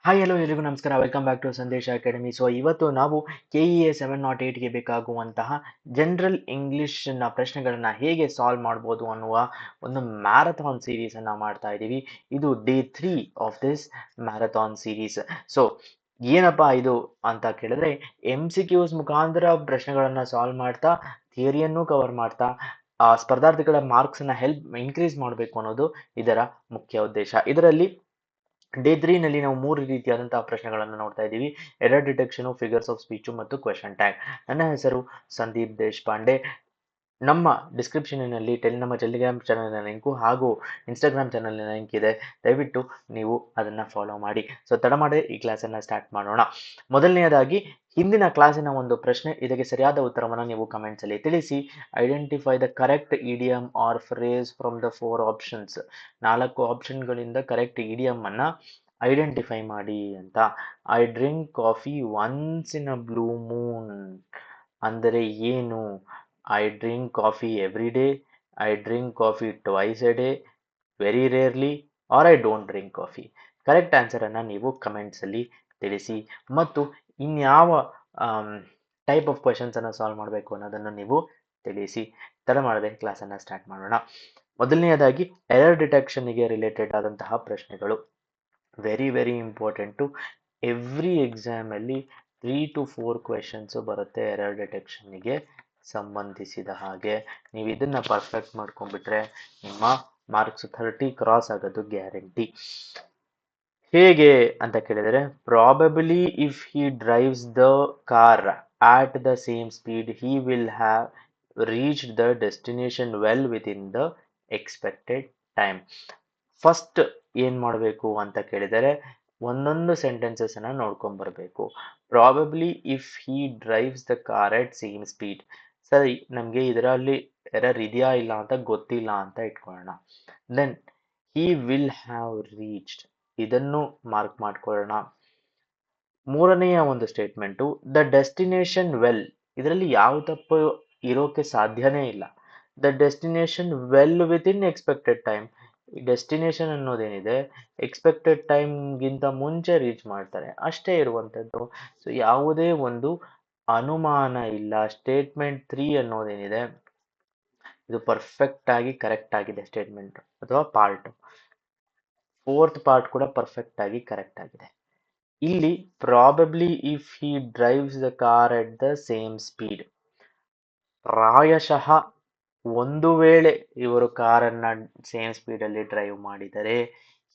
Hi hello ಎಲ್ರಿಗೂ ನಮಸ್ಕಾರ. Welcome back to ಸಂದೇಶ ಅಕಾಡೆಮಿ. ಸೊ ಇವತ್ತು ನಾವು KEA 708ಗೆ ಬೇಕಾಗುವಂತಹ ಜನರಲ್ ಇಂಗ್ಲಿಷ್ನ ಪ್ರಶ್ನೆಗಳನ್ನ ಹೇಗೆ ಸಾಲ್ವ್ ಮಾಡ್ಬೋದು ಅನ್ನುವ ಒಂದು ಮ್ಯಾರಥಾನ್ ಸೀರೀಸ್ ಅನ್ನ ಮಾಡ್ತಾ ಇದ್ದೀವಿ. ಇದು day 3 of this marathon series. So ಏನಪ್ಪಾ ಇದು ಅಂತ ಕೇಳಿದ್ರೆ MCQs ಮುಖಾಂತರ ಪ್ರಶ್ನೆಗಳನ್ನ ಸಾಲ್ವ್ ಮಾಡ್ತಾ ಥಿಯರಿಯನ್ನು ಕವರ್ ಮಾಡ್ತಾ ಸ್ಪರ್ಧಾರ್ಥಿಗಳ ಮಾರ್ಕ್ಸ್ ಅನ್ನ ಇನ್ಕ್ರೀಸ್ ಮಾಡಬೇಕು ಅನ್ನೋದು ಇದರ ಮುಖ್ಯ ಉದ್ದೇಶ. ಇದರಲ್ಲಿ ಡೇ 3 ನಲ್ಲಿ ನಾವು 3 ರೀತಿಯಾದಂತಹ ಪ್ರಶ್ನೆಗಳನ್ನು ನೋಡ್ತಾ ಇದ್ದೀವಿ. Error detection, figures of speech ಮತ್ತು ಕ್ವೆಶ್ಚನ್ ಟ್ಯಾಗ್. ನನ್ನ ಹೆಸರು ಸಂದೀಪ್ ದೇಶಪಾಂಡೆ. ನಮ್ಮ ಡಿಸ್ಕ್ರಿಪ್ಷನ್ನಲ್ಲಿ ನಮ್ಮ ಟೆಲಿಗ್ರಾಮ್ ಚಾನಲ್ನ ಲಿಂಕು ಹಾಗೂ ಇನ್ಸ್ಟಾಗ್ರಾಮ್ ಚಾನಲ್ನ ಲಿಂಕ್ ಇದೆ. ದಯವಿಟ್ಟು ನೀವು ಅದನ್ನ ಫಾಲೋ ಮಾಡಿ. ಸೊ ತಡ ಮಾಡದೆ ಈ ಕ್ಲಾಸನ್ನು ಸ್ಟಾರ್ಟ್ ಮಾಡೋಣ. ಮೊದಲನೆಯದಾಗಿ ಹಿಂದಿನ ಕ್ಲಾಸಿನ ಒಂದು ಪ್ರಶ್ನೆ, ಇದಕ್ಕೆ ಸರಿಯಾದ ಉತ್ತರವನ್ನು ನೀವು ಕಮೆಂಟ್ಸ್ ಅಲ್ಲಿ ತಿಳಿಸಿ. Identify the correct idiom or phrase from the 4 options. 4 ಆಪ್ಷನ್ಗಳಿಂದ ಕರೆಕ್ಟ್ ಇಡಿಯಮ್ ಅನ್ನ ಐಡೆಂಟಿಫೈ ಮಾಡಿ ಅಂತ. I drink coffee once in a blue moon ಅಂದರೆ ಏನು? I drink coffee every day, I drink coffee twice a day, very rarely, or I don't drink coffee. Correct answer ಅನ್ನ ನೀವು comments ಅಲ್ಲಿ ತಿಳಿಸಿ ಮತ್ತು ಇನ್ಯಾವ ಟೈಪ್ ಆಫ್ ಕ್ವೆಶನ್ಸ್ ಅನ್ನ solve ಮಾಡಬೇಕು ಅನ್ನೋದನ್ನು ನೀವು ತಿಳಿಸಿ. ತಡ ಮಾಡದೆ ಕ್ಲಾಸ್ ಅನ್ನ ಸ್ಟಾರ್ಟ್ ಮಾಡೋಣ. ಮೊದಲನೆಯದಾಗಿ ಎರರ್ ಡಿಟೆಕ್ಷನ್ಗೆ ರಿಲೇಟೆಡ್ ಆದಂತಹ ಪ್ರಶ್ನೆಗಳು. Very important. ಎವ್ರಿ ಎಕ್ಸಾಮ್ ಅಲ್ಲಿ 3 to 4 ಕ್ವೆಶನ್ಸ್ ಬರುತ್ತೆ ಎರರ್ ಡಿಟೆಕ್ಷನ್ಗೆ ಸಂಬಂಧಿಸಿದ ಹಾಗೆ. ನೀವು ಇದನ್ನ ಪರ್ಫೆಕ್ಟ್ ಮಾಡ್ಕೊಂಡ್ಬಿಟ್ರೆ ನಿಮ್ಮ ಮಾರ್ಕ್ಸ್ 30 ಕ್ರಾಸ್ ಆಗೋದು ಗ್ಯಾರಂಟಿ. ಹೇಗೆ ಅಂತ ಕೇಳಿದರೆ, probably if he drives the car at the same speed he will have reached the destination well within the expected time. First ಏನ್ ಮಾಡಬೇಕು ಅಂತ ಕೇಳಿದರೆ ಒಂದೊಂದು ಸೆಂಟೆನ್ಸಸ್ ಅನ್ನ ನೋಡ್ಕೊಂಡ್ ಬರಬೇಕು. Probably if he drives the car at same speed. ಸರಿ, ನಮ್ಗೆ ಇದರಲ್ಲಿ ಎರರ್ ಇದೆಯಾ ಇಲ್ಲ ಅಂತ ಗೊತ್ತಿಲ್ಲ ಅಂತ ಇಟ್ಕೊಳ್ಳೋಣ. Then he will have reached, ಇದನ್ನು ಮಾರ್ಕ್ ಮಾಡ್ಕೊಳ್ಳೋಣ. ಮೂರನೆಯ ಒಂದು ಸ್ಟೇಟ್ಮೆಂಟು ದ ಡೆಸ್ಟಿನೇಷನ್ ವೆಲ್, ಇದರಲ್ಲಿ ಯಾವ ತಪ್ಪು ಇರೋಕೆ ಸಾಧ್ಯನೇ ಇಲ್ಲ. The destination well within expected time. Destination ಅನ್ನೋದೇನಿದೆ ಎಕ್ಸ್ಪೆಕ್ಟೆಡ್ ಟೈಮ್ಗಿಂತ ಮುಂಚೆ ರೀಚ್ ಮಾಡ್ತಾರೆ ಅಷ್ಟೇ ಇರುವಂಥದ್ದು. ಸೊ ಯಾವುದೇ ಒಂದು ಅನುಮಾನ ಇಲ್ಲ. ಸ್ಟೇಟ್ಮೆಂಟ್ 3 ಅನ್ನೋದೇನಿದೆ ಇದು ಪರ್ಫೆಕ್ಟ್ ಆಗಿ ಕರೆಕ್ಟ್ ಆಗಿದೆ. ಸ್ಟೇಟ್ಮೆಂಟ್ ಅಥವಾ ಪಾರ್ಟ್, ಫೋರ್ತ್ ಪಾರ್ಟ್ ಕೂಡ ಪರ್ಫೆಕ್ಟ್ ಆಗಿ ಕರೆಕ್ಟ್ ಆಗಿದೆ. ಇಲ್ಲಿ probably if he drives the car at the same speed, ಪ್ರಾಯಶಃ ಒಂದು ವೇಳೆ ಇವರು ಕಾರನ್ನ ಸೇಮ್ ಸ್ಪೀಡ್ ಅಲ್ಲಿ ಡ್ರೈವ್ ಮಾಡಿದರೆ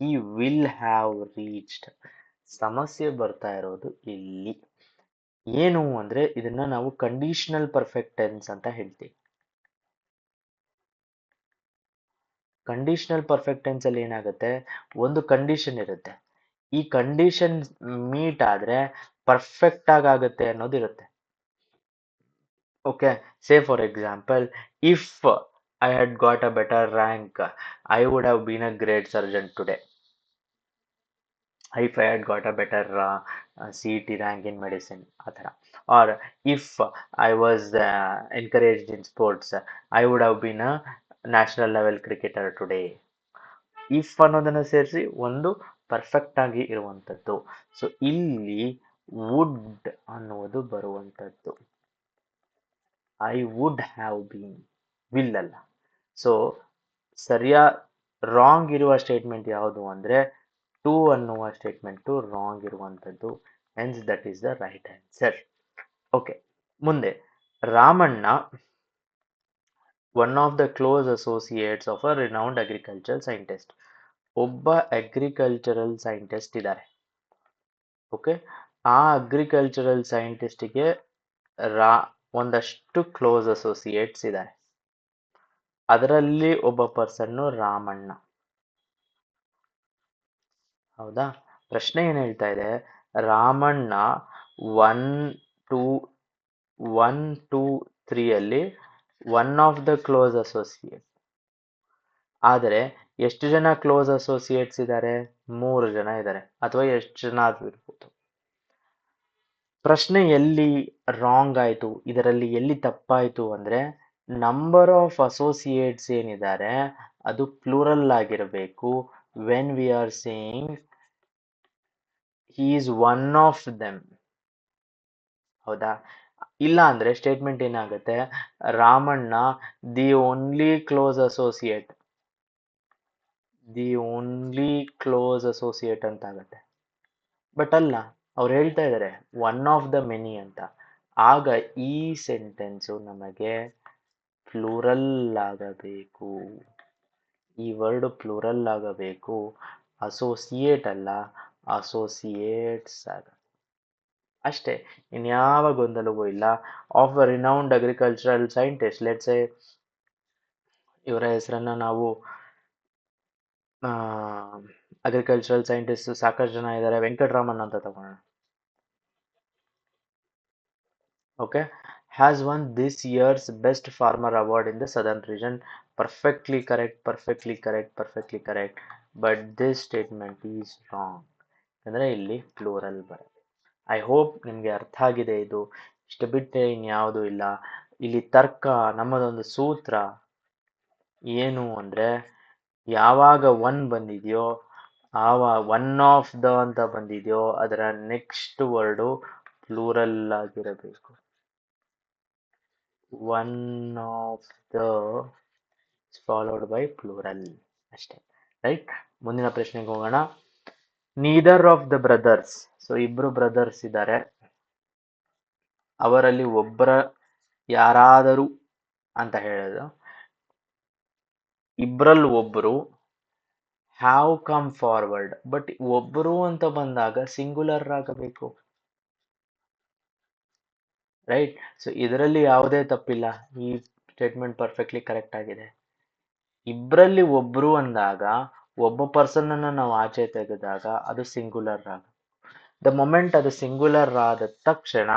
ಹಿ ವಿಲ್ ಹ್ಯಾವ್ ರೀಚ್ಡ್. ಸಮಸ್ಯೆ ಬರ್ತಾ ಇರೋದು ಇಲ್ಲಿ ಏನು ಅಂದ್ರೆ ಇದನ್ನ ನಾವು ಕಂಡೀಷನಲ್ ಪರ್ಫೆಕ್ಟ್ ಟೆನ್ಸ್ ಅಂತ ಹೇಳ್ತೀವಿ. ಕಂಡೀಷನಲ್ ಪರ್ಫೆಕ್ಟ್ ಟೆನ್ಸ್ ಅಲ್ಲಿ ಏನಾಗುತ್ತೆ, ಒಂದು ಕಂಡೀಷನ್ ಇರುತ್ತೆ, ಈ ಕಂಡೀಷನ್ ಮೀಟ್ ಆದ್ರೆ ಪರ್ಫೆಕ್ಟ್ ಆಗುತ್ತೆ ಅನ್ನೋದಿರುತ್ತೆ. Okay, say for example, if I had got a better rank I would have been a great surgeon today. if I had got a better CET rank in medicine, athara. Or if I was encouraged in sports, I would have been a national level cricketer today. If ಅನ್ನೋದನ್ನ ಸೇರಿಸಿ ಒಂದು perfect ಆಗಿ ಇರುವಂಥದ್ದು. So ಇಲ್ಲಿ would ಅನ್ನುವುದು ಬರುವಂಥದ್ದು. I would have been, will ಅಲ್ಲ. So wrong ಇರುವ ಸ್ಟೇಟ್ಮೆಂಟ್ ಯಾವುದು ಅಂದ್ರೆ 2 ಅನ್ನುವ ಸ್ಟೇಟ್ಮೆಂಟ್ ರಾಂಗ್ ಇರುವಂಥದ್ದು. Hence that is the right answer. Okay, ಮುಂದೆ Ramanna one of the close associates of a renowned agricultural scientist. ಒಬ್ಬ ಅಗ್ರಿಕಲ್ಚರಲ್ ಸೈಂಟಿಸ್ಟ್ ಇದ್ದಾರೆ. ಓಕೆ, ಆ ಅಗ್ರಿಕಲ್ಚರಲ್ ಸೈಂಟಿಸ್ಟ್ಗೆ ಒಂದಷ್ಟು ಕ್ಲೋಸ್ ಅಸೋಸಿಯೇಟ್ಸ್ ಇದ್ದಾರೆ. ಅದರಲ್ಲಿ ಒಬ್ಬ ಪರ್ಸನ್ನು ರಾಮಣ್ಣ. ಹೌದಾ? ಪ್ರಶ್ನೆ ಏನ್ ಹೇಳ್ತಾ ಇದೆ, ರಾಮಣ್ಣ 1 2 3 ಅಲ್ಲಿ one of the close associate. ಆದರೆ ಎಷ್ಟು ಜನ ಕ್ಲೋಸ್ ಅಸೋಸಿಯೇಟ್ಸ್ ಇದ್ದಾರೆ? 3 ಜನ ಇದ್ದಾರೆ, ಅಥವಾ ಎಷ್ಟು ಜನ ಆದ್ರೂ ಇರ್ಬೋದು. ಪ್ರಶ್ನೆ ಎಲ್ಲಿ ರಾಂಗ್ ಆಯ್ತು, ಇದರಲ್ಲಿ ಎಲ್ಲಿ ತಪ್ಪಾಯ್ತು ಅಂದ್ರೆ ನಂಬರ್ ಆಫ್ ಅಸೋಸಿಯೇಟ್ಸ್ ಏನಿದ್ದಾರೆ ಅದು ಪ್ಲೂರಲ್ ಆಗಿರಬೇಕು. When we are saying he is one of them. ಹೌದಾ? ಇಲ್ಲ ಅಂದ್ರೆ ಸ್ಟೇಟ್ಮೆಂಟ್ ಏನಾಗುತ್ತೆ, Ramanna the only close associate, the only close associate ಅಂತ ಆಗುತ್ತೆ. ಬಟ್ ಅಲ್ಲ, ಅವ್ರು ಹೇಳ್ತಾ ಇದ್ದಾರೆ ಒನ್ ಆಫ್ ದ ಮೆನಿ ಅಂತ. ಆಗ ಈ ಸೆಂಟೆನ್ಸು ನಮಗೆ ಪ್ಲೂರಲ್ ಆಗಬೇಕು. ಈ ವರ್ಡ್ ಪ್ಲೂರಲ್ ಆಗಬೇಕು, ಅಸೋಸಿಯೇಟ್ ಅಲ್ಲ, ಅಸೋಸಿಯೇಟ್ಸ್ ಆಗ ಅಷ್ಟೇ, ಇನ್ಯಾವ ಗೊಂದಲವೂ ಇಲ್ಲ. Of a renowned agricultural scientist, let's A ಇವರ ಹೆಸರನ್ನ ನಾವು ಅಗ್ರಿಕಲ್ಚರಲ್ ಸೈಂಟಿಸ್ಟ್ ಸಾಕಷ್ಟು ಜನ ಇದ್ದಾರೆ, ವೆಂಕಟರಾಮನ್ ಅಂತ ತಗೋಣ. Okay, has one this years best farmer award in the southern region. Perfectly correct, perfectly correct, perfectly correct. But this statement is wrong, ಅಂದರೆ ಇಲ್ಲಿ ಪ್ಲೂರಲ್ ಬರುತ್ತೆ. ಐ ಹೋಪ್ ನಿಮಗೆ ಅರ್ಥ ಆಗಿದೆ ಇದು. ಇಷ್ಟು ಬಿಟ್ಟರೆ ಇನ್ಯಾವುದೂ ಇಲ್ಲ. ಇಲ್ಲಿ ತರ್ಕ, ನಮ್ಮದೊಂದು ಸೂತ್ರ ಏನು ಅಂದರೆ, ಯಾವಾಗ ಒನ್ ಬಂದಿದೆಯೋ, ಒನ್ ಆಫ್ ದ ಅಂತ ಬಂದಿದೆಯೋ, ಅದರ ನೆಕ್ಸ್ಟ್ ವರ್ಡು ಪ್ಲೂರಲ್ ಆಗಿರಬೇಕು. One of the followed by plural, ಅಷ್ಟೇ. ರೈಟ್, ಮುಂದಿನ ಪ್ರಶ್ನೆಗೆ ಹೋಗೋಣ. Neither of the brothers, so ಇಬ್ರು ಬ್ರದರ್ಸ್ ಇದ್ದಾರೆ, ಅವರಲ್ಲಿ ಒಬ್ಬರ ಯಾರಾದರೂ ಅಂತ ಹೇಳೋದು, ಇಬ್ರಲ್ಲಿ ಒಬ್ಬರು ಹ್ಯಾವ್ ಕಮ್ ಫಾರ್ವರ್ಡ್. ಬಟ್ ಒಬ್ಬರು ಅಂತ ಬಂದಾಗ ಸಿಂಗುಲರ್ ಆಗಬೇಕು, ರೈಟ್? ಸೊ ಇದರಲ್ಲಿ ಯಾವುದೇ ತಪ್ಪಿಲ್ಲ, ಈ ಸ್ಟೇಟ್ಮೆಂಟ್ ಪರ್ಫೆಕ್ಟ್ಲಿ ಕರೆಕ್ಟ್ ಆಗಿದೆ. ಇಬ್ಬರಲ್ಲಿ ಒಬ್ರು ಅಂದಾಗ ಒಬ್ಬ ಪರ್ಸನ್ ಅನ್ನ ನಾವು ಆಚೆ ತೆಗೆದಾಗ ಅದು ಸಿಂಗುಲರ್ ಆಗ, ದ ಮೊಮೆಂಟ್ ಅದು ಸಿಂಗುಲರ್ ಆದ ತಕ್ಷಣ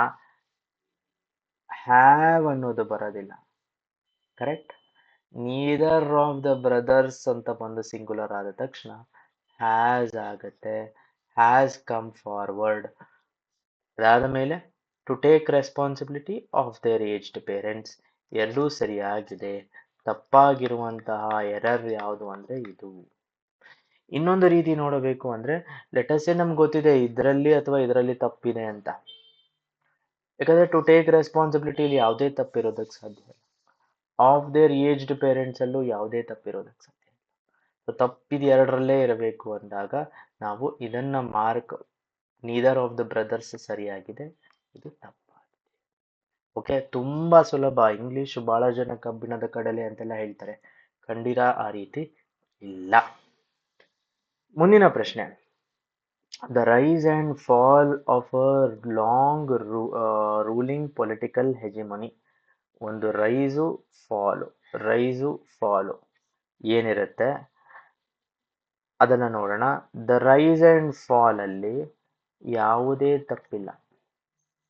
ಹ್ಯಾವ್ ಅನ್ನೋದು ಬರೋದಿಲ್ಲ. Correct? Neither of the brothers ಅಂತ ಬಂದು ಸಿಂಗುಲರ್ ಆದ ತಕ್ಷಣ ಹ್ಯಾಸ್ ಆಗುತ್ತೆ, ಹ್ಯಾಸ್ ಕಮ್ ಫಾರ್ವರ್ಡ್. ಅದಾದ ಮೇಲೆ to take responsibility of their aged parents, ಎರಡೂ ಸರಿಯಾಗಿದೆ. ತಪ್ಪಾಗಿರುವಂತಹ ಎರರ್ ಯಾವುದು ಅಂದ್ರೆ ಇದು. ಇನ್ನೊಂದು ರೀತಿ ನೋಡಬೇಕು ಅಂದ್ರೆ, ಲೆಟಸ್ ನಮ್ಗೆ ಗೊತ್ತಿದೆ ಇದರಲ್ಲಿ ಅಥವಾ ಇದರಲ್ಲಿ ತಪ್ಪಿದೆ ಅಂತ, ಯಾಕಂದ್ರೆ ಟು ಟೇಕ್ ರೆಸ್ಪಾನ್ಸಿಬಿಲಿಟಿ ಇಲ್ಲಿ ಯಾವುದೇ ತಪ್ಪಿರೋದಕ್ಕೆ ಸಾಧ್ಯ ಇಲ್ಲ. ಆಫ್ ದೇರ್ ಏಜ್ಡ್ ಪೇರೆಂಟ್ಸ್ ಅಲ್ಲೂ ಯಾವುದೇ ತಪ್ಪಿರೋದಕ್ಕೆ ಸಾಧ್ಯ ಇಲ್ಲ. ಸೊ ತಪ್ಪಿದ ಎರಡರಲ್ಲೇ ಇರಬೇಕು ಅಂದಾಗ ನಾವು ಇದನ್ನ mark, neither of the brothers ಸರಿಯಾಗಿದೆ, ಇದು ತಪ್ಪಾಗಿದೆ. ಓಕೆ, ತುಂಬಾ ಸುಲಭ. ಇಂಗ್ಲಿಷ್ ಬಹಳ ಜನ ಕಬ್ಬಿಣದ ಕಡಲೆ ಅಂತೆಲ್ಲ ಹೇಳ್ತಾರೆ, ಖಂಡಿತ ಆ ರೀತಿ ಇಲ್ಲ. ಮುಂದಿನ ಪ್ರಶ್ನೆ, the rise and fall of a long ruling political hegemony. ಒಂದು ರೈಸು ಫಾಲು ಏನಿರುತ್ತೆ ಅದನ್ನ ನೋಡೋಣ. ದ ರೈಸ್ ಅಂಡ್ ಫಾಲ್ ಅಲ್ಲಿ ಯಾವುದೇ ತಪ್ಪಿಲ್ಲ.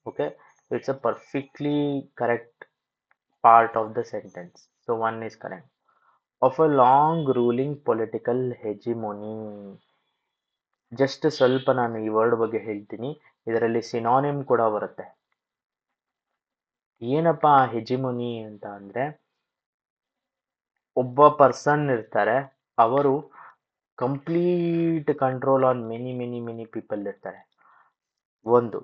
Okay, it's a perfectly correct part of the sentence, so one is correct. Of a long ruling political hegemony, just ಸ್ವಲ್ಪ ನಾನು ಈ ವರ್ಡ್ ಬಗ್ಗೆ ಹೇಳ್ತೀನಿ, ಇದರಲ್ಲಿ ಸಿನಾನಿಮ್ ಕೂಡ ಬರುತ್ತೆ. ಏನಪ್ಪಾ ಹೆಜಿಮೊನಿ ಅಂತ ಅಂದ್ರೆ, ಒಬ್ಬ ಪರ್ಸನ್ ಇರ್ತಾರೆ, ಅವರು complete control on many many many people ಇರ್ತಾರೆ. ಒಂದು,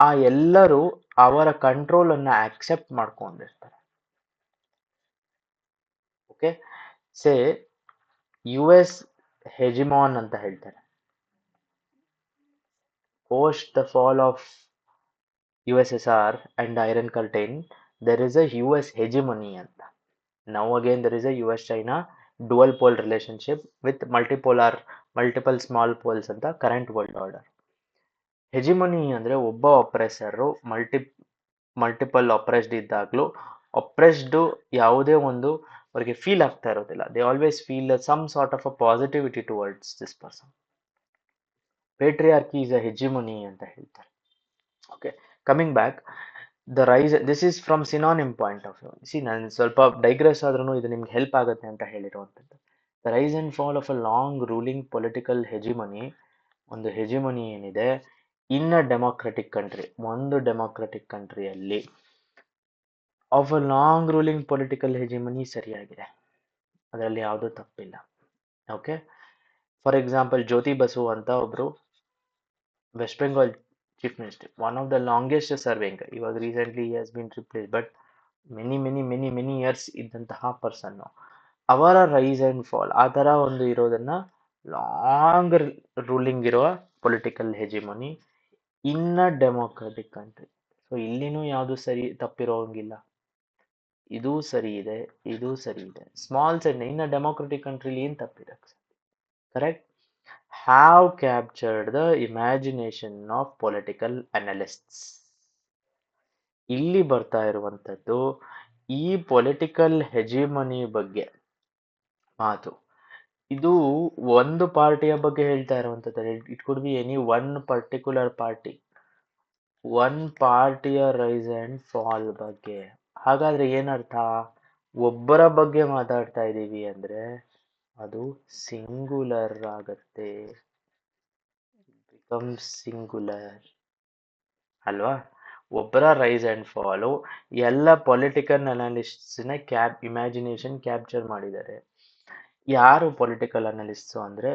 ಆ ಎಲ್ಲರೂ ಅವರ ಕಂಟ್ರೋಲ್ ಅನ್ನ ಆಕ್ಸೆಪ್ಟ್ ಮಾಡ್ಕೊಂಡಿರ್ತಾರೆ. ಓಕೆ, ಸೇ ಯು ಎಸ್ ಹೆಜಿಮಾನ್ ಅಂತ ಹೇಳ್ತಾರೆ. Post the fall of USSR and Iron Curtain, there is a US hegemony ಅಂತ. Now again there is a US-China dual pole relationship with multiple small poles ಅಂತ current world order. Hegemony ಅಂದ್ರೆ ಒಬ್ಬ oppressor multiple oppressed ಇದ್ದಾಗ್ಲೂ oppressed ಯಾವುದೇ ಒಂದು ಅವರಿಗೆ feel ಆಗ್ತಾ ಇರೋದಿಲ್ಲ. They always feel some sort of a positivity towards this person. Patriarchy is a hegemony ಅಂತ ಹೇಳ್ತಾರೆ. Okay, coming back, the rise, this is from synonym point of view. ನಾನು ಸ್ವಲ್ಪ ಡೈಗ್ರೆಸ್ ಆದ್ರೂ ಇದು ನಿಮ್ಗೆ ಹೆಲ್ಪ್ ಆಗುತ್ತೆ ಅಂತ ಹೇಳಿರುವಂಥದ್ದು. The rise and fall of a long ruling political hegemony, ಒಂದು ಹೆಜಿಮನಿ ಏನಿದೆ ಇನ್ ಅ ಡೆಮೋಕ್ರೆಟಿಕ್ ಕಂಟ್ರಿ, ಒಂದು ಡೆಮೋಕ್ರೆಟಿಕ್ ಕಂಟ್ರಿಯಲ್ಲಿ of a long ruling political hegemony ಸರಿಯಾಗಿದೆ, ಅದರಲ್ಲಿ ಯಾವುದೂ ತಪ್ಪಿಲ್ಲ. Okay, for example Jyoti Basu ಅಂತ ಒಬ್ರು West Bengal chief minister, one of the longest serving, ಇವಾಗ recently has been replace, but many years ಇದ್ದಂತಹ ಪರ್ಸನ್, ಅವರ ರೈಸ್ ಅಂಡ್ ಫಾಲ್ ಆ ತರ ಒಂದು ಇರೋದನ್ನ, ಲಾಂಗ್ ರೂಲಿಂಗ್ ಇರುವ political hegemony in a democratic country. So ಇಲ್ಲಿನೂ ಯಾವುದು ಸರಿ ತಪ್ಪಿರೋಂಗಿಲ್ಲ, ಇದೂ ಸರಿ ಇದೆ, ಇದೂ ಸರಿ ಇದೆ. Small side in a democratic ಕಂಟ್ರಿಲಿ ಏನ್ ತಪ್ಪಿರಕ್ಕೆ, correct. Have captured the imagination of political analysts. ಇಲ್ಲಿ ಬರ್ತಾ ಇರುವಂತದ್ದು ಈ ಪೊಲಿಟಿಕಲ್ ಹೆಜಿಮನಿ ಬಗ್ಗೆ ಮಾತು. ಇದು ಒಂದು ಪಾರ್ಟಿಯ ಬಗ್ಗೆ ಹೇಳ್ತಾ ಇರುವಂತದ್ದು, it could be any one particular party, one ಪಾರ್ಟಿಯ ರೈಸ್ ಅಂಡ್ ಫಾಲ್ ಬಗ್ಗೆ. ಹಾಗಾದ್ರೆ ಏನರ್ಥ, ಒಬ್ಬರ ಬಗ್ಗೆ ಮಾತಾಡ್ತಾ ಇದ್ದೀವಿ ಅಂದ್ರೆ ಅದು ಸಿಂಗುಲರ್ ಆಗತ್ತೆ, ಬಿಕಮ್ ಸಿಂಗುಲರ್ ಅಲ್ವಾ. ಒಬ್ಬರ ರೈಸ್ ಅಂಡ್ ಫಾಲು ಎಲ್ಲ ಪೊಲಿಟಿಕಲ್ ಅನಾಲಿಸ್ಟ್ನ ಇಮ್ಯಾಜಿನೇಷನ್ ಕ್ಯಾಪ್ಚರ್ ಮಾಡಿದ್ದಾರೆ. ಯಾರು ಪೊಲಿಟಿಕಲ್ ಅನಾಲಿಸ್ಟ್ಸು ಅಂದ್ರೆ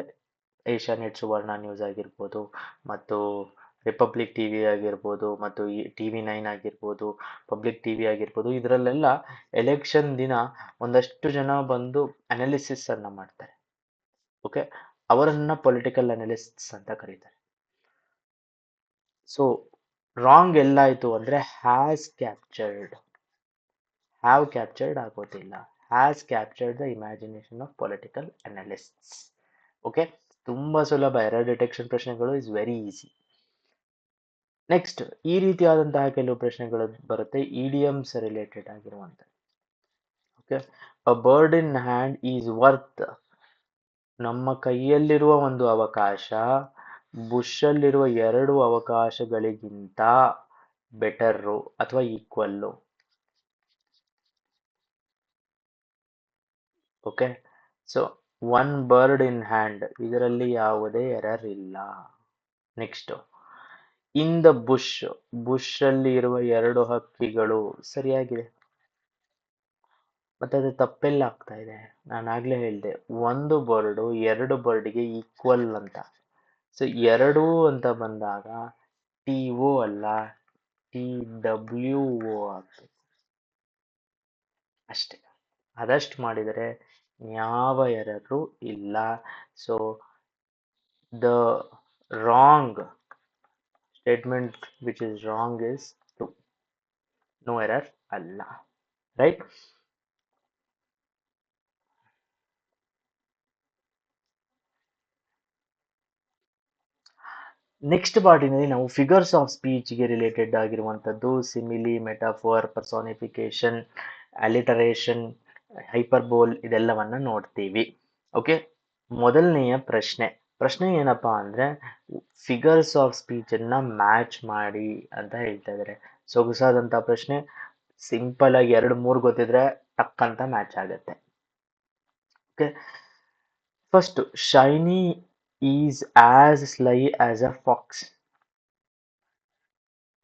ಏಷ್ಯಾನೆಟ್ ಸುವರ್ಣ ನ್ಯೂಸ್ ಆಗಿರ್ಬೋದು, ಮತ್ತು ರಿಪಬ್ಲಿಕ್ ಟಿವಿ ಆಗಿರ್ಬೋದು, ಮತ್ತು ಈ TV9 ಆಗಿರ್ಬೋದು, ಪಬ್ಲಿಕ್ ಟಿವಿ ಆಗಿರ್ಬೋದು, ಇದರಲ್ಲೆಲ್ಲ ಎಲೆಕ್ಷನ್ ದಿನ ಒಂದಷ್ಟು ಜನ ಬಂದು ಅನಾಲಿಸಿಸ್ ಅನ್ನ ಮಾಡ್ತಾರೆ. ಓಕೆ, ಅವರನ್ನ ಪೊಲಿಟಿಕಲ್ ಅನಾಲಿಸ್ಟ್ಸ್ ಅಂತ ಕರೀತಾರೆ. ಸೊ ರಾಂಗ್ ಎಲ್ಲಾಯ್ತು ಅಂದ್ರೆ ಹ್ಯಾವ್ ಕ್ಯಾಪ್ಚರ್ಡ್ ಆಗೋದಿಲ್ಲ, has captured the imagination of political analysts. Okay, ತುಂಬಾ ಸುಲಭ, ಎರರ್ ಡಿಟೆಕ್ಷನ್ ಪ್ರಶ್ನೆಗಳು ಇಸ್ ವೆರಿ ಈಸಿ. ನೆಕ್ಸ್ಟ್ ಈ ರೀತಿಯಾದಂತಹ ಕೆಲವು ಪ್ರಶ್ನೆಗಳು ಬರುತ್ತೆ, ಇಡಿಯಮ್ಸ್ ರಿಲೇಟೆಡ್ ಆಗಿರುವಂತ. Okay, a bird in hand is worth, ನಮ್ಮ ಕೈಯಲ್ಲಿರುವ ಒಂದು ಅವಕಾಶ ಬುಷಲ್ಲಿರುವ 2 ಅವಕಾಶಗಳಿಗಿಂತ ಬೆಟರು ಅಥವಾ equal. Okay, so one bird in hand, ಇದರಲ್ಲಿ ಯಾವುದೇ ಎರರ್ ಇಲ್ಲ. ನೆಕ್ಸ್ಟ್ ಇನ್ ದ ಬುಷ್ ಅಲ್ಲಿ ಇರುವ 2 ಹಕ್ಕಿಗಳು, ಸರಿಯಾಗಿದೆ. ಮತ್ತೆ ಅದು ತಪ್ಪೆಲ್ಲ ಆಗ್ತಾ ಇದೆ, ನಾನು ಆಗ್ಲೇ ಹೇಳಿದೆ ಒಂದು ಬರ್ಡು 2 ಬರ್ಡ್ಗೆ ಈಕ್ವಲ್ ಅಂತ. ಸೊ 2 ಅಂತ ಬಂದಾಗ TO ಅಲ್ಲ TWO ಆಗ್ತದೆ ಅಷ್ಟೇ. ಅದಷ್ಟು ಮಾಡಿದರೆ ಯಾವ ಎರರು ಇಲ್ಲ. So the wrong statement which is wrong is 2, no error ಅಲ್ಲ, ರೈಟ್. ನೆಕ್ಸ್ಟ್ ಪಾರ್ಟಿನಲ್ಲಿ ನಾವು ಫಿಗರ್ಸ್ ಆಫ್ ಸ್ಪೀಚ್ಗೆ ರಿಲೇಟೆಡ್ ಆಗಿರುವಂಥದ್ದು ಸಿಮಿಲಿ, ಮೆಟಾಫೋರ್, ಪರ್ಸಾನಿಫಿಕೇಶನ್, ಅಲಿಟರೇಷನ್, ಹೈಪರ್ಬೋಲ್ ಇದೆಲ್ಲವನ್ನ ನೋಡ್ತೀವಿ. ಓಕೆ, ಮೊದಲನೆಯ ಪ್ರಶ್ನೆ ಏನಪ್ಪಾ ಅಂದ್ರೆ ಫಿಗರ್ಸ್ ಆಫ್ ಸ್ಪೀಚ್ ಅನ್ನ ಮ್ಯಾಚ್ ಮಾಡಿ ಅಂತ ಹೇಳ್ತಾ ಇದ್ದಾರೆ. ಸೊಗಸಾದಂತ ಪ್ರಶ್ನೆ, ಸಿಂಪಲ್ ಆಗಿ 2-3 ಗೊತ್ತಿದ್ರೆ ಟಕ್ ಅಂತ ಮ್ಯಾಚ್ ಆಗತ್ತೆ. Okay, first shiny is as ಸ್ಲೈ as a fox.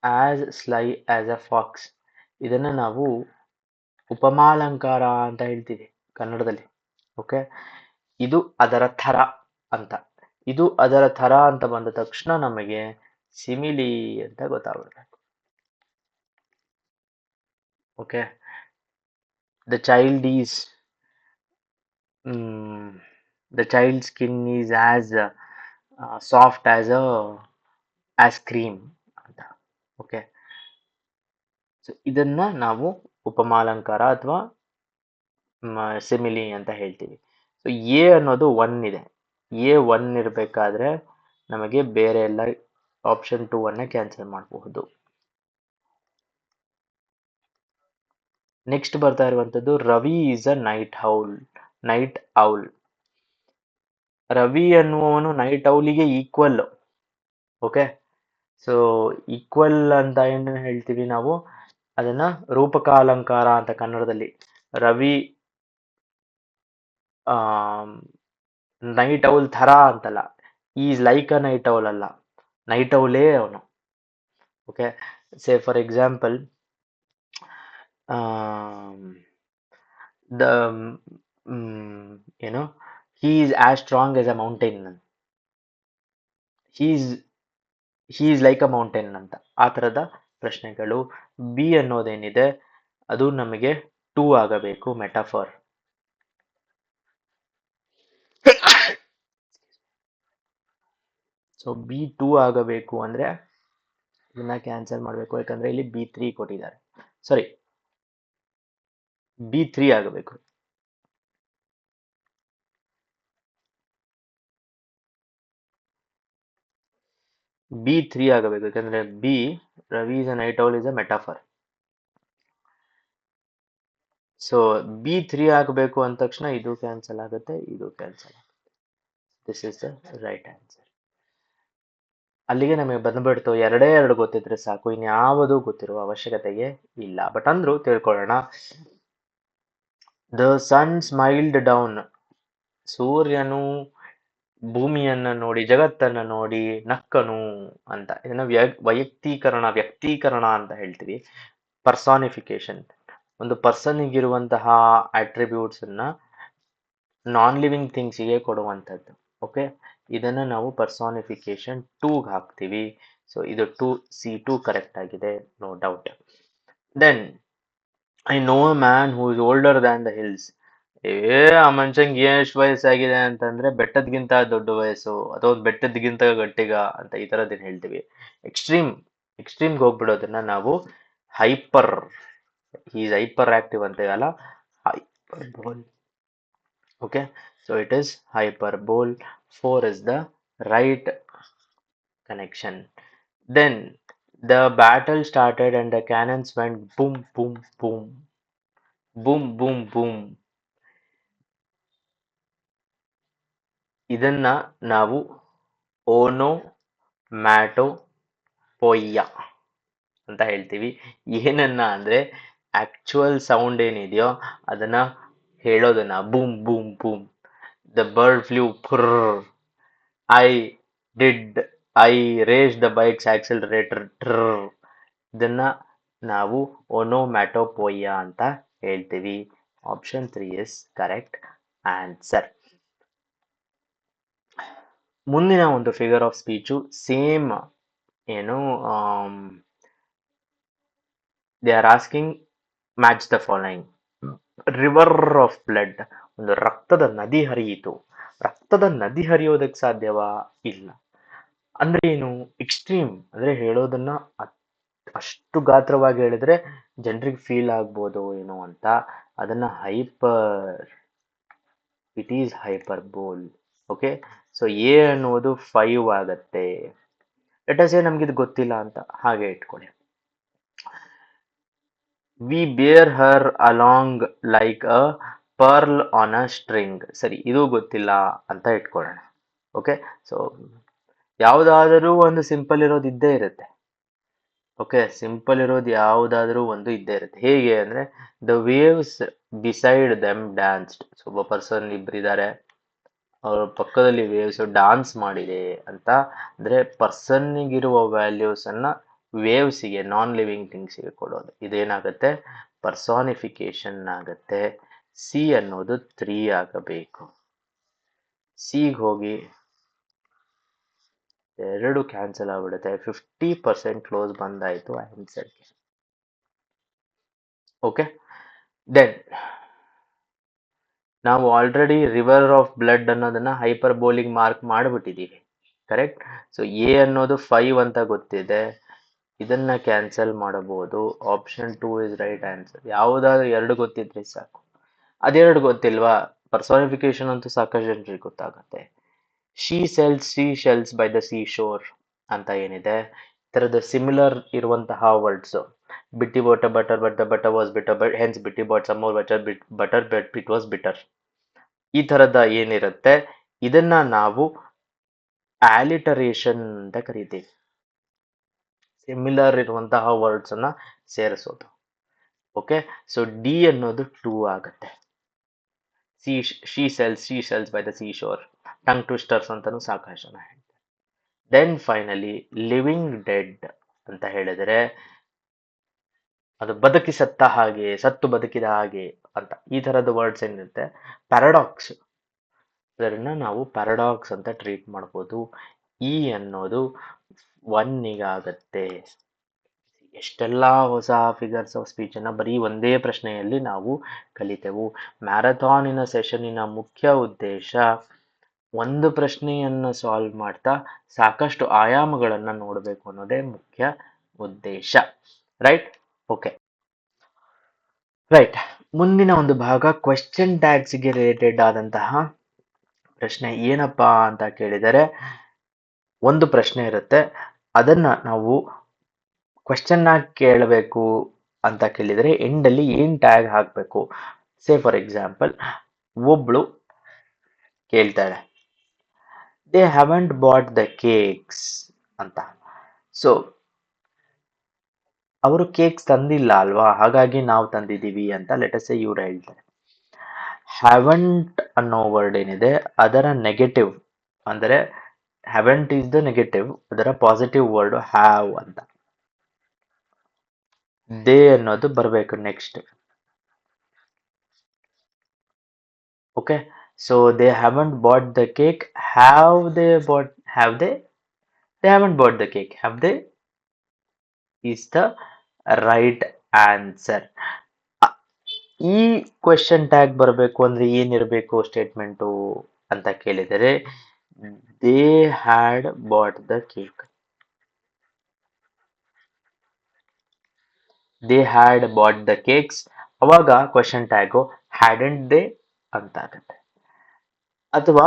As ಸ್ಲೈ as a fox, ಇದನ್ನ ನಾವು ಉಪಮಾಲಂಕಾರ ಅಂತ ಹೇಳ್ತೀವಿ ಕನ್ನಡದಲ್ಲಿ. ಓಕೆ, ಇದು ಅದರ ಥರ ಅಂತ, ಇದು ಅದರ ಥರ ಅಂತ ಬಂದ ತಕ್ಷಣ ನಮಗೆ ಸಿಮಿಲಿ ಅಂತ ಗೊತ್ತಾಗ್ಬಿಡ್ಬೇಕು. Okay, the child is the child skin is as soft as cream ಅಂತ. ಓಕೆ, ಸೊ ಇದನ್ನ ನಾವು ಉಪಮಾಲಂಕಾರ ಅಥವಾ ಸಿಮಿಲಿ ಅಂತ ಹೇಳ್ತೀವಿ. ಸೊ ಎ ಅನ್ನೋದು 1 ಇದೆ, A1 ಇರಬೇಕಾದ್ರೆ ನಮಗೆ ಬೇರೆ ಎಲ್ಲ ಆಪ್ಷನ್ 2 ಅನ್ನ ಕ್ಯಾನ್ಸಲ್ ಮಾಡಬಹುದು. ನೆಕ್ಸ್ಟ್ ಬರ್ತಾ ಇರುವಂತದ್ದು Ravi is a night owl. Ravi ಅನ್ನುವವನು ನೈಟ್ ಔಲಿಗೆ ಈಕ್ವಲ್. ಓಕೆ, ಸೊ ಈಕ್ವಲ್ ಅಂತ ಏನು ಹೇಳ್ತೀವಿ ನಾವು, ಅದನ್ನ ರೂಪಕಾಲಂಕಾರ ಅಂತ ಕನ್ನಡದಲ್ಲಿ. ರವಿ ನೈಟ್ ಔಲ್ ಥರ ಅಂತಲ್ಲ, is like a night owl ಅಲ್ಲ, ನೈಟ್ ಔಲೇ ಅವನು. Okay, say for example the ಏನು, he is as strong as a mountain. he is he is like a mountain ಅಂತ ಆ ಥರದ ಪ್ರಶ್ನೆಗಳು. ಬಿ ಅನ್ನೋದೇನಿದೆ ಅದು ನಮಗೆ ಟೂ ಆಗಬೇಕು ಮೆಟಾಫರ್. ಸೊ ಬಿ ಟೂ ಆಗಬೇಕು ಅಂದ್ರೆ ಇದನ್ನ ಕ್ಯಾನ್ಸಲ್ ಮಾಡಬೇಕು, ಯಾಕಂದ್ರೆ ಇಲ್ಲಿ ಬಿ ತ್ರೀ ಕೊಟ್ಟಿದ್ದಾರೆ. ಸಾರಿ, ಬಿ ತ್ರೀ ಆಗಬೇಕು. ಬಿ ತ್ರೀ ಆಗಬೇಕು, ಯಾಕಂದ್ರೆ B Ravi is a night owl is a metaphor. So B three ಆಗಬೇಕು ಅಂದ ತಕ್ಷಣ ಇದು ಕ್ಯಾನ್ಸಲ್ ಆಗುತ್ತೆ, ಇದು ಕ್ಯಾನ್ಸಲ್ ಆಗುತ್ತೆ. This is the right answer. ಅಲ್ಲಿಗೆ ನಮಗೆ ಬಂದ್ಬಿಡ್ತು. ಎರಡೇ ಎರಡು ಗೊತ್ತಿದ್ರೆ ಸಾಕು, ಇನ್ಯಾವುದೂ ಗೊತ್ತಿರುವ ಅವಶ್ಯಕತೆಗೆ ಇಲ್ಲ. ಬಟ್ ಅಂದ್ರೂ ತಿಳ್ಕೊಳ್ಳೋಣ. The sun smiled down. ಸೂರ್ಯನು ಭೂಮಿಯನ್ನ ನೋಡಿ, ಜಗತ್ತನ್ನ ನೋಡಿ ನಕ್ಕನು ಅಂತ. ಇದನ್ನ ವ್ಯಕ್ತೀಕರಣ ಅಂತ ಹೇಳ್ತೀವಿ. ಪರ್ಸಾನಿಫಿಕೇಶನ್. ಒಂದು ಪರ್ಸನ್ಗಿರುವಂತಹ ಅಟ್ರಿಬ್ಯೂಟ್ಸ್ ಅನ್ನ ನಾನ್ ಲಿವಿಂಗ್ ಥಿಂಗ್ಸ್ಗೆ ಕೊಡುವಂಥದ್ದು. ಓಕೆ, ಇದನ್ನ ನಾವು ಪರ್ಸಾನಿಫಿಕೇಶನ್ ಟೂಗೆ ಹಾಕ್ತೀವಿ. ಸೊ ಇದು C2 ಕರೆಕ್ಟ್ ಆಗಿದೆ, no doubt. Then I know a man who is older than the hills. ಆ ಮನುಷ್ಯಂಗೆ ಎಷ್ಟು ವಯಸ್ಸಾಗಿದೆ ಅಂತಂದ್ರೆ ಬೆಟ್ಟದ್ಗಿಂತ ದೊಡ್ಡ ವಯಸ್ಸು, ಅಥವಾ ಬೆಟ್ಟದ್ಗಿಂತ ಗಟ್ಟಿಗ ಅಂತ ಈ ತರದೇನು ಹೇಳ್ತೀವಿ. ಎಕ್ಸ್ಟ್ರೀಮ್ಗೆ ಹೋಗ್ಬಿಡೋದನ್ನ ನಾವು ಹೈಪರ್, ಈಸ್ ಹೈಪರ್ ಆಕ್ಟಿವ್ ಅಂತೀವಲ್ಲ, ಹೈಪರ್ಬೋಲ್. Okay, so it is hyperbole. 4 is the right connection. Then the battle started and the cannons went boom, boom, boom, boom, boom, boom. ಇದನ್ನ ನಾವು ಓನೋ ಮ್ಯಾಟೋ ಪೊಯ್ಯ ಅಂತ ಹೇಳ್ತೀವಿ. ಏನನ್ನ ಅಂದ್ರೆ ಆಕ್ಚುಯಲ್ ಸೌಂಡ್ ಏನಿದೆಯೋ ಅದನ್ನ ಹೇಳೋದನ್ನ boom boom boom. The bird flew ಫುರ್. I did I race the bikes accelerator ಟ್ರ್. ಇದನ್ನ ನಾವು ಒನೋಮ್ಯಾಟೋಪೋಯಿಯಾ ಅಂತ ಹೇಳ್ತೀವಿ. Option 3 is correct answer. ಮುಂದಿನ ಒಂದು ಫಿಗರ್ ಆಫ್ ಸ್ಪೀಚು ಸೇಮ್. ಏನು they are asking match the following. River of blood. ಒಂದು ರಕ್ತದ ನದಿ ಹರಿಯಿತು. ರಕ್ತದ ನದಿ ಹರಿಯೋದಕ್ಕೆ ಸಾಧ್ಯವಾ? ಇಲ್ಲ. ಅಂದ್ರೆ ಏನು? ಎಕ್ಸ್ಟ್ರೀಮ್ ಅಂದ್ರೆ ಹೇಳೋದನ್ನ ಅಷ್ಟು ಗಾತ್ರವಾಗಿ ಹೇಳಿದ್ರೆ ಜನರಿಗೆ ಫೀಲ್ ಆಗ್ಬೋದು ಏನೋ ಅಂತ. ಅದನ್ನ it is hyperbole. Okay, so A ಅನ್ನುವುದು 5 ಆಗತ್ತೆ. ಲೆಟ್ ಅಸ್ ಸೇ ನಮ್ಗೆ ಇದು ಗೊತ್ತಿಲ್ಲ ಅಂತ ಹಾಗೆ ಇಟ್ಕೊಳ್ಳಿ. We bear her along like a pearl on a string. ಸರಿ, ಇದು ಗೊತ್ತಿಲ್ಲ ಅಂತ ಇಟ್ಕೊಳ್ಳೋಣ. ಓಕೆ, ಸೊ ಯಾವುದಾದರೂ ಒಂದು ಸಿಂಪಲ್ ಇರೋದು ಇದ್ದೇ ಇರುತ್ತೆ. ಓಕೆ, ಸಿಂಪಲ್ ಇರೋದು ಯಾವುದಾದ್ರೂ ಒಂದು ಇದ್ದೇ ಇರುತ್ತೆ. ಹೇಗೆ ಅಂದ್ರೆ the waves beside them ಡ್ಯಾನ್ಸ್ಡ್. So ಒಬ್ಬ ಪರ್ಸನ್ ಇಬ್ಬರಿದ್ದಾರೆ, ಅವ್ರ ಪಕ್ಕದಲ್ಲಿ ವೇವ್ಸ್ ಡಾನ್ಸ್ ಮಾಡಿದೆ ಅಂತ. ಅಂದ್ರೆ ಪರ್ಸನ್ನಿಗಿರುವ ವ್ಯಾಲ್ಯೂಸ್ ಅನ್ನ ವೇವ್ಸಿಗೆ, ನಾನ್ ಲಿವಿಂಗ್ ಥಿಂಗ್ಸ್ಗೆ ಕೊಡೋದು. ಇದೇನಾಗುತ್ತೆ? ಪರ್ಸಾನಿಫಿಕೇಶನ್ ಆಗುತ್ತೆ. ಸಿ ಅನ್ನೋದು 3 ಆಗಬೇಕು. ಸಿಗೆ ಹೋಗಿ ಎರಡು ಕ್ಯಾನ್ಸಲ್ ಆಗ್ಬಿಡುತ್ತೆ. 50% ಕ್ಲೋಸ್ ಬಂದಾಯ್ತು ಆನ್ಸರ್ಗೆ. ಓಕೆ, ದೆನ್ ನಾವು ಆಲ್ರೆಡಿ ರಿವರ್ ಆಫ್ ಬ್ಲಡ್ ಅನ್ನೋದನ್ನ ಹೈಪರ್ಬೋಲಿಕ್ ಮಾರ್ಕ್ ಮಾಡಿಬಿಟ್ಟಿದ್ದೀವಿ. ಕರೆಕ್ಟ್. ಸೊ ಎ ಅನ್ನೋದು 5 ಅಂತ ಗೊತ್ತಿದೆ, ಇದನ್ನ ಕ್ಯಾನ್ಸಲ್ ಮಾಡಬಹುದು. Option 2 is right answer. ಯಾವುದಾದ್ರು ಎರಡು ಗೊತ್ತಿದ್ರೆ ಸಾಕು. ಅದೆರಡು ಗೊತ್ತಿಲ್ವಾ? ಪರ್ಸಾನಿಫಿಕೇಶನ್ ಅಂತೂ ಸಾಕಷ್ಟು ಜನರಿಗೆ ಗೊತ್ತಾಗುತ್ತೆ. She sells sea shells by the sea shore ಅಂತ ಏನಿದೆ, ಈ ತರದ ಸಿಮಿಲರ್ ಇರುವಂತಹ words. Betty butter butter but the butter was bitter, but hence Betty bought some more butter butter but it was bitter. ಈ ತರದ ಏನಿರುತ್ತೆ ಇದನ್ನ ನಾವು ಆಲಿಟರೇಷನ್ ಅಂತ ಕರಿತೀವಿ. ಸಿಮಿಲರ್ ಇರುವಂತಹ ವರ್ಡ್ಸ್ ಅನ್ನ ಸೇರಿಸೋದು. ಓಕೆ, ಸೊ ಡಿ ಅನ್ನೋದು 2 ಆಗುತ್ತೆ. She sells by the sea shore. Tongue twisters ಅಂತಾನು ಸಾಕಷ್ಟು ಜನ ಹೇಳ್ತಾರೆ. ದೆನ್ ಫೈನಲಿ ಲಿವಿಂಗ್ ಡೆಡ್ ಅಂತ ಹೇಳಿದ್ರೆ ಅದು ಬದುಕಿ ಸತ್ತ ಹಾಗೆ, ಸತ್ತು ಬದುಕಿದ ಹಾಗೆ ಅಂತ. ಈ ತರದ ವರ್ಡ್ಸ್ ಏನಿರುತ್ತೆ ಪ್ಯಾರಾಡಾಕ್ಸ್, ಅದನ್ನ ನಾವು ಪ್ಯಾರಾಡಾಕ್ಸ್ ಅಂತ ಟ್ರೀಟ್ ಮಾಡ್ಬೋದು. ಇ ಅನ್ನೋದು 1 ಎಷ್ಟೆಲ್ಲ ಹೊಸ ಫಿಗರ್ಸ್ ಆಫ್ ಸ್ಪೀಚ್ ಅನ್ನ ಬರೀ ಒಂದೇ ಪ್ರಶ್ನೆಯಲ್ಲಿ ನಾವು ಕಲಿತೆವು. ಮ್ಯಾರಥಾನಿನ ಸೆಷನ್ನಿನ ಮುಖ್ಯ ಉದ್ದೇಶ ಒಂದು ಪ್ರಶ್ನೆಯನ್ನು ಸಾಲ್ವ್ ಮಾಡ್ತಾ ಸಾಕಷ್ಟು ಆಯಾಮಗಳನ್ನ ನೋಡಬೇಕು ಅನ್ನೋದೇ ಮುಖ್ಯ ಉದ್ದೇಶ. ರೈಟ್? Okay, right. ಮುಂದಿನ ಒಂದು ಭಾಗ ಕ್ವೆಶ್ಚನ್ ಟ್ಯಾಗ್ಸ್ಗೆ ರಿಲೇಟೆಡ್ ಆದಂತಹ ಪ್ರಶ್ನೆ. ಏನಪ್ಪಾ ಅಂತ ಕೇಳಿದರೆ, ಒಂದು ಪ್ರಶ್ನೆ ಇರುತ್ತೆ, ಅದನ್ನ ನಾವು ಕ್ವೆಶ್ಚನ್ ಆಗಿ ಕೇಳಬೇಕು ಅಂತ ಕೇಳಿದರೆ ಎಂಡಲ್ಲಿ ಏನ್ ಟ್ಯಾಗ್ ಹಾಕಬೇಕು. ಸೇ ಫಾರ್ ಎಕ್ಸಾಂಪಲ್, ಒಬ್ಳು ಕೇಳ್ತಾಳೆ, they haven't bought the cakes ಅಂತ. ಸೊ ಅವರು ಕೇಕ್ಸ್ ತಂದಿಲ್ಲ ಅಲ್ವಾ, ಹಾಗಾಗಿ ನಾವು ತಂದಿದ್ದೀವಿ ಅಂತ ಲೆಟಸ್ ಇವ್ರು ಹೇಳ್ತಾರೆ. ಹ್ಯಾವಂಟ್ ಅನ್ನೋ ವರ್ಡ್ ಏನಿದೆ ಅದರ ನೆಗೆಟಿವ್ ಅಂದರೆ ಹ್ಯಾವಂಟ್ ಇಸ್ ದ ನೆಗೆಟಿವ್, ಅದರ ಪಾಸಿಟಿವ್ ವರ್ಡ್ ಹ್ಯಾವ್ ಅಂತ. ದೇ ಅನ್ನೋದು ಬರಬೇಕು next. Okay, so they haven't bought the cake. They haven't bought the cake. Have they? Is the right answer. ಈ ಕ್ವೆಶ್ಚನ್ ಟ್ಯಾಗ್ ಬರಬೇಕು ಅಂದ್ರೆ ಏನಿರಬೇಕು ಸ್ಟೇಟ್ಮೆಂಟು ಅಂತ ಕೇಳಿದರೆ, they had bought the cake. They had bought the cakes. ಅವಾಗ question tag hadn't they ಅಂತ ಆಗುತ್ತೆ. ಅಥವಾ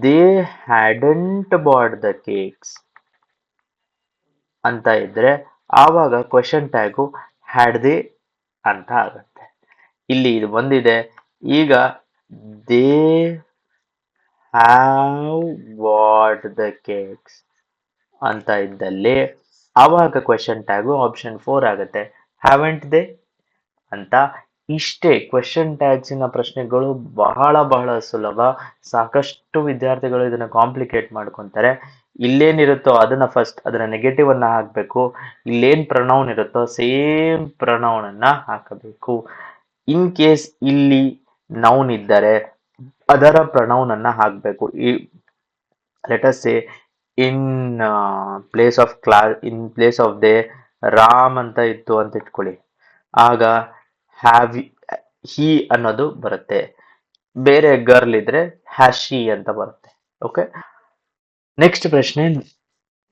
they hadn't bought the cakes ಅಂತ ಇದ್ರೆ ಆವಾಗ ಕ್ವೆಶ್ಚನ್ ಟ್ಯಾಗು ಹ್ಯಾಡ್ ದೇ ಅಂತ ಆಗುತ್ತೆ. ಇಲ್ಲಿ ಇದು ಬಂದಿದೆ. ಈಗ they have bought the cakes ಅಂತ ಇದ್ದಲ್ಲಿ ಆವಾಗ ಕ್ವೆಶ್ಚನ್ ಟ್ಯಾಗು ಆಪ್ಷನ್ 4 ಆಗುತ್ತೆ, ಹ್ಯಾವೆಂಟ್ ದೇ ಅಂತ. ಇಷ್ಟೇ ಕ್ವೆಶ್ಚನ್ ಟ್ಯಾಗ್ಸಿನ ಪ್ರಶ್ನೆಗಳು. ಬಹಳ ಬಹಳ ಸುಲಭ. ಸಾಕಷ್ಟು ವಿದ್ಯಾರ್ಥಿಗಳು ಇದನ್ನ ಕಾಂಪ್ಲಿಕೇಟ್ ಮಾಡ್ಕೊಂತಾರೆ. ಇಲ್ಲೇನಿರುತ್ತೋ ಅದನ್ನ ಫಸ್ಟ್ ಅದರ ನೆಗೆಟಿವ್ ಅನ್ನ ಹಾಕಬೇಕು. ಇಲ್ಲೇನ್ ಪ್ರೊನೌನ್ ಇರುತ್ತೋ ಸೇಮ್ ಪ್ರೊನೌನ್ ಅನ್ನ ಹಾಕಬೇಕು. ಇನ್ ಕೇಸ್ ಇಲ್ಲಿ ನೌನ್ ಇದ್ದರೆ ಅದರ ಪ್ರೊನೌನ್ ಅನ್ನ ಹಾಕಬೇಕು. ಈ let's say in place of they Ram ಅಂತ ಇತ್ತು ಅಂತ ಇಟ್ಕೊಳ್ಳಿ, ಆಗ ಹ್ಯಾವ್ ಹಿ ಅನ್ನೋದು ಬರುತ್ತೆ. ಬೇರೆ ಗರ್ಲ್ ಇದ್ರೆ ಹ್ಯಾಶ್ ಶಿ ಅಂತ ಬರುತ್ತೆ. ಓಕೆ, ನೆಕ್ಸ್ಟ್ ಪ್ರಶ್ನೆ.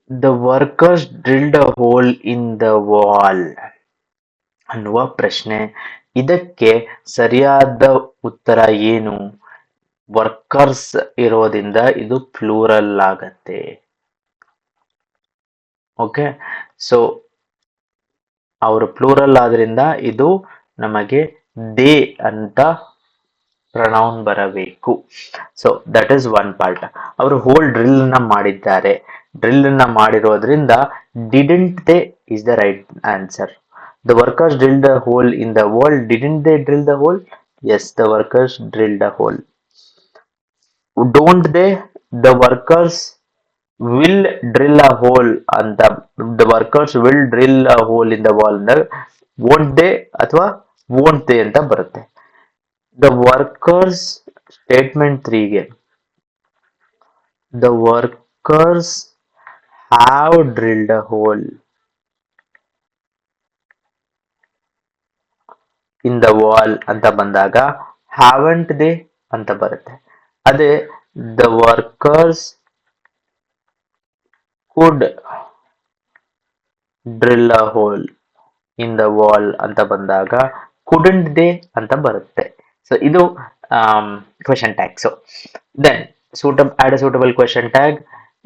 The workers drilled a hole in the wall ಅನ್ನುವ ಪ್ರಶ್ನೆ. ಇದಕ್ಕೆ ಸರಿಯಾದ ಉತ್ತರ ಏನು? ವರ್ಕರ್ಸ್ ಇರೋದ್ರಿಂದ ಇದು ಪ್ಲೂರಲ್ ಆಗತ್ತೆ. ಓಕೆ, ಸೊ ಅವರು ಪ್ಲೂರಲ್ ಆದ್ರಿಂದ ಇದು ನಮಗೆ ದೇ ಅಂತ ಪ್ರೊನೌನ್ ಬರಬೇಕು. So that is one part. ಅವರು ಹೋಲ್ ಡ್ರಿಲ್ ನ ಮಾಡಿದ್ದಾರೆ. ಡ್ರಿಲ್ ನ ಮಾಡಿರೋದ್ರಿಂದ didn't they is the right answer. The workers drilled a hole in the wall. Didn't they drill the hole? Yes, the workers drilled a hole. Don't they? The workers will drill a hole ಅಂತ. The workers will drill a hole in the wall ಅಂದ್ರೆ won't they ಅಥವಾ won't they ಅಂತ ಬರುತ್ತೆ. The workers statement 3ಗೆ the workers have drilled a hole in the wall ಅಂತ ಬಂದಾಗ haven't they ಅಂತ ಬರುತ್ತೆ. ಅದೇ the workers could drill a hole in the wall ಅಂತ ಬಂದಾಗ ಕುಡಂಟ್ ದೇ ಅಂತ ಬರುತ್ತೆ. ಸೊ ಇದು question tag. So then add a suitable question tag.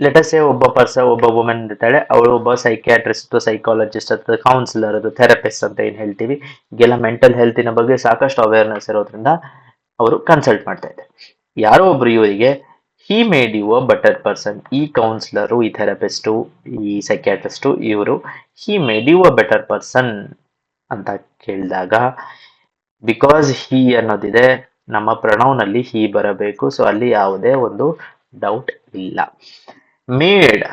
Let's ಒಬ್ಬ ವುಮೆನ್ ಇರ್ತಾಳೆ, ಅವಳು ಒಬ್ಬ ಸೈಕ್ಯಾಟ್ರಿಸ್ಟ್ ಅಥವಾ ಸೈಕಾಲಜಿಸ್ಟ್ ಅಥವಾ ಕೌನ್ಸಿಲರ್ ಅಥವಾ ಥೆರಪಿಸ್ಟ್ ಅಂತ ಏನ್ ಹೇಳ್ತೀವಿ, ಈಗೆಲ್ಲ ಮೆಂಟಲ್ ಹೆಲ್ತಿನ ಬಗ್ಗೆ ಸಾಕಷ್ಟು ಅವೇರ್ನೆಸ್ ಇರೋದ್ರಿಂದ ಅವರು ಕನ್ಸಲ್ಟ್ ಮಾಡ್ತಾ ಇದ್ದಾರೆ. ಯಾರೋ ಒಬ್ರು ಇವರಿಗೆ he made you a better person. ಈ ಕೌನ್ಸಿಲರು, ಈ ಥೆರಪಿಸ್ಟು, ಈ ಸೈಕ್ಯಾಟ್ರಿಸ್ಟು ಇವರು he made you a better person ಅಂತ ಕೇಳಿದಾಗ ಬಿಕಾಸ್ ಹಿ ಅನ್ನೋದಿದೆ, ನಮ್ಮ ಪ್ರೊನೌನ್ ಅಲ್ಲಿ ಹಿ ಬರಬೇಕು. ಸೊ ಅಲ್ಲಿ ಯಾವುದೇ ಒಂದು ಡೌಟ್ ಇಲ್ಲ. ಮೇಡ್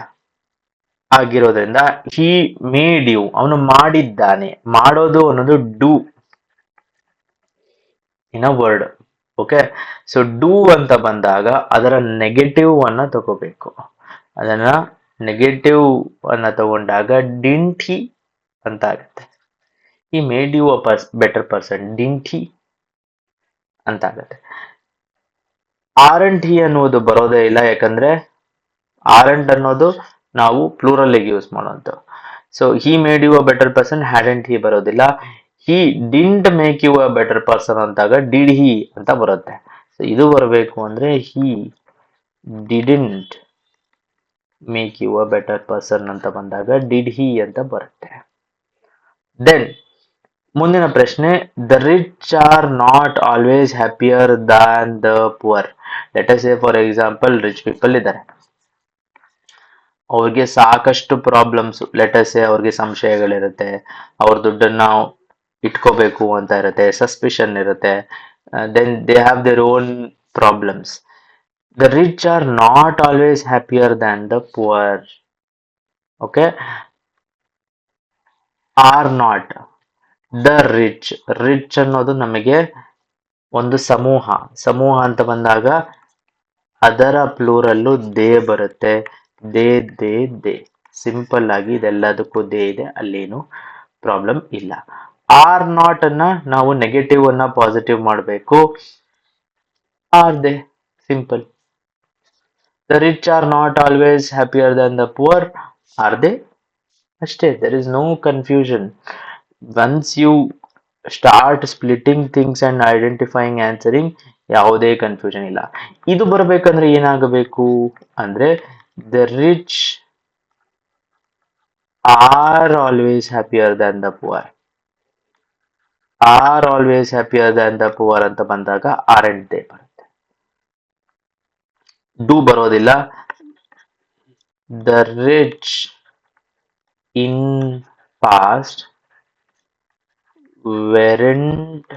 ಆಗಿರೋದ್ರಿಂದ ಹಿ ಮೇಡ್ ಯು, ಅವನು ಮಾಡಿದ್ದಾನೆ. ಮಾಡೋದು ಅನ್ನೋದು do in a word. Okay, so do ಅಂತ ಬಂದಾಗ ಅದರ ನೆಗೆಟಿವ್ ಅನ್ನ ತಗೋಬೇಕು. ಅದನ್ನ ನೆಗೆಟಿವ್ ಅನ್ನ ತಗೊಂಡಾಗ ಡಿಂಟ್ ಹಿ ಅಂತ ಆಗುತ್ತೆ. ಈ made you a better person, didn't he ಅಂತ ಆಗುತ್ತೆ. ಆರಂಟ್ ಹಿ ಅನ್ನುವುದು ಬರೋದೇ ಇಲ್ಲ, ಯಾಕಂದ್ರೆ ಆರಂಟ್ ಅನ್ನೋದು ನಾವು ಪ್ಲೂರಲ್ಗೆ ಯೂಸ್ ಮಾಡುವಂತ. So he made you a better person, hadn't he ಬರೋದಿಲ್ಲ. He didn't make you a better person ಅಂತಾಗ ಡಿಡ್ ಹಿ ಅಂತ ಬರುತ್ತೆ. ಸೊ ಇದು ಬರಬೇಕು ಅಂದ್ರೆ he didn't make you a better person ಅಂತ ಬಂದಾಗ ಡಿಡ್ ಹಿ ಅಂತ ಬರುತ್ತೆ. ದೆನ್ ಮುಂದಿನ ಪ್ರಶ್ನೆ, the rich are not always happier than the poor. Let us say for example rich people ಇದ್ದಾರೆ, ಅವ್ರಿಗೆ ಸಾಕಷ್ಟು ಪ್ರಾಬ್ಲಮ್ಸ್, ಲೆಟ್ ಅಸ್ ಸೇ ಅವ್ರಿಗೆ ಸಂಶಯಗಳಿರುತ್ತೆ, ಅವ್ರ ದುಡ್ಡನ್ನ ಇಟ್ಕೋಬೇಕು ಅಂತ ಇರುತ್ತೆ, ಸಸ್ಪಿಷನ್ ಇರುತ್ತೆ, then they have their own problems. The rich are not always happier than the poor. Okay, are not the rich. Rich ಅನ್ನೋದು ನಮಗೆ ಒಂದು ಸಮೂಹ, ಸಮೂಹ ಅಂತ ಬಂದಾಗ ಅದರ ಪ್ಲೂರಲ್ಲು ದೇ ಬರುತ್ತೆ. ದೇ ದೇ ದೇ, ಸಿಂಪಲ್ ಆಗಿ ಇದೆಲ್ಲದಕ್ಕೂ ದೇ ಇದೆ, ಅಲ್ಲೇನು ಪ್ರಾಬ್ಲಮ್ ಇಲ್ಲ. ಆರ್ ನಾಟ್ ಅನ್ನ ನಾವು ನೆಗೆಟಿವ್ ಅನ್ನ ಪಾಸಿಟಿವ್ ಮಾಡಬೇಕು. Are they, simple. The rich are not always happier than the poor. Are they, ಅಷ್ಟೇ. There is no confusion. Once you start splitting things and identifying answering, ಯಾವುದೇ confusion ಇಲ್ಲ. ಇದು ಬರಬೇಕಂದ್ರೆ ಏನಾಗಬೇಕು ಅಂದ್ರೆ the rich are always happier than the poor. Are always happier than the poor ಅಂತ ಬಂದಾಗ are they ಬರುತ್ತೆ. ಡೂ ಬರೋದಿಲ್ಲ. The rich in past weren't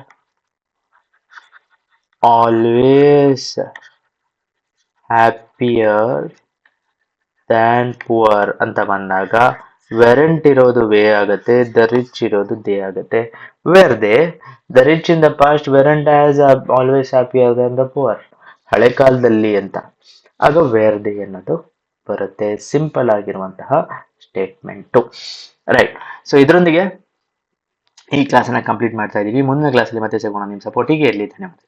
always happier than poor ಅಂತ ಬಂದಾಗ ವೆರೆಂಟ್ ಇರೋದು ವೇ ಆಗುತ್ತೆ, ದ ರಿಚ್ ಇರೋದು ದೇ ಆಗುತ್ತೆ. Where they, the rich in the past ವೆರೆಂಟ್ as always happier than the poor. ಹಳೆ ಕಾಲದಲ್ಲಿ ಅಂತ ಆಗ ವೇರ್ ದೇ ಅನ್ನೋದು ಬರುತ್ತೆ. ಸಿಂಪಲ್ ಆಗಿರುವಂತಹ ಸ್ಟೇಟ್ಮೆಂಟು. ರೈಟ್. ಸೊ ಇದರೊಂದಿಗೆ ಈ ಕ್ಲಾಸನ್ನ ಕಂಪ್ಲೀಟ್ ಮಾಡ್ತಾ ಇದೀವಿ. ಮುಂದಿನ ಕ್ಲಾಸಲ್ಲಿ ಮತ್ತೆ ಸಿಗೋಣ. ನಿಮ್ಮ ಸಪೋರ್ಟ್ ಹೀಗೆ ಇರಲಿ. ಧನ್ಯವಾದ.